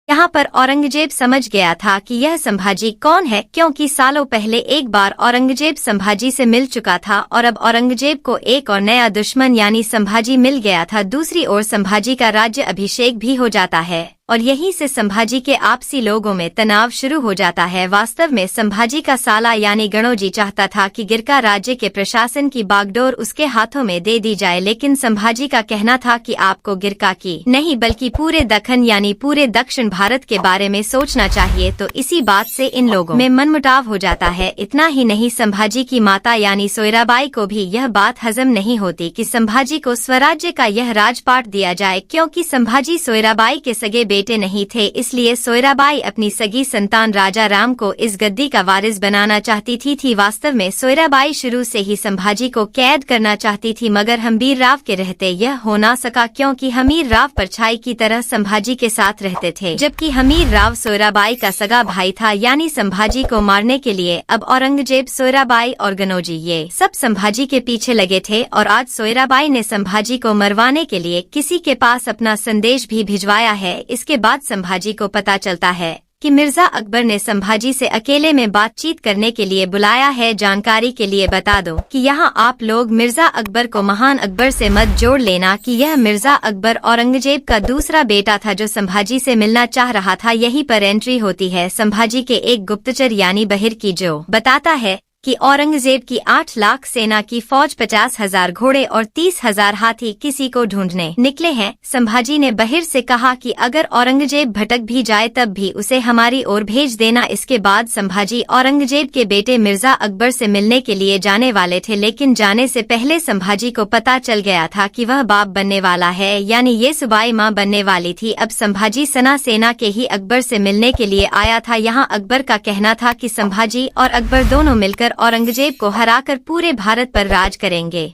यहाँ पर औरंगजेब समझ गया था कि यह संभाजी कौन है, क्योंकि सालों पहले एक बार औरंगजेब संभाजी से मिल चुका था और अब औरंगजेब को एक और नया दुश्मन यानी संभाजी मिल गया था। दूसरी ओर संभाजी का राज्य अभिषेक भी हो जाता है और यहीं से संभाजी के आपसी लोगों में तनाव शुरू हो जाता है। वास्तव में संभाजी का साला यानी गणोजी चाहता था कि गिरका राज्य के प्रशासन की बागडोर उसके हाथों में दे दी जाए, लेकिन संभाजी का कहना था कि आपको गिरका की नहीं बल्कि पूरे दक्कन यानी पूरे दक्षिण भारत के बारे में सोचना चाहिए। तो इसी बात से इन लोगों में मनमुटाव हो जाता है। इतना ही नहीं, संभाजी की माता यानी सोयराबाई को भी यह बात हजम नहीं होती कि संभाजी को स्वराज्य का यह राजपाट दिया जाए, क्योंकि संभाजी सोयराबाई के सगे बेटे नहीं थे। इसलिए सोयराबाई अपनी सगी संतान राजा राम को इस गद्दी का वारिस बनाना चाहती थी। वास्तव में सोयराबाई शुरू से ही संभाजी को कैद करना चाहती थी, मगर हमीर राव के रहते यह हो ना सका, क्योंकि हमीर राव परछाई की तरह संभाजी के साथ रहते थे, जबकि हमीर राव सोयराबाई का सगा भाई था। यानी संभाजी को मारने के लिए अब औरंगजेब, सोयराबाई और गणोजी ये सब संभाजी के पीछे लगे थे। और आज सोयराबाई ने संभाजी को मरवाने के लिए किसी के पास अपना संदेश भी भिजवाया है। इसके बाद संभाजी को पता चलता है कि मिर्जा अकबर ने संभाजी से अकेले में बातचीत करने के लिए बुलाया है। जानकारी के लिए बता दो कि यहाँ आप लोग मिर्जा अकबर को महान अकबर से मत जोड़ लेना कि यह मिर्जा अकबर औरंगजेब का दूसरा बेटा था जो संभाजी से मिलना चाह रहा था। यहीं पर एंट्री होती है संभाजी के एक गुप्तचर यानी बहिर की, जो बताता है कि औरंगजेब की 8 लाख सेना की फौज 50,000 घोड़े और 30,000 हाथी किसी को ढूंढने निकले हैं। संभाजी ने बहिर से कहा कि अगर औरंगजेब भटक भी जाए तब भी उसे हमारी ओर भेज देना। इसके बाद संभाजी औरंगजेब के बेटे मिर्जा अकबर से मिलने के लिए जाने वाले थे, लेकिन जाने से पहले संभाजी को पता चल गया था कि वह बाप बनने वाला है, यानी ये सुबाई माँ बनने वाली थी। अब संभाजी सना सेना के ही अकबर से मिलने के लिए आया था। यहाँ अकबर का कहना था कि संभाजी और अकबर दोनों मिलकर औरंगजेब को हराकर पूरे भारत पर राज करेंगे।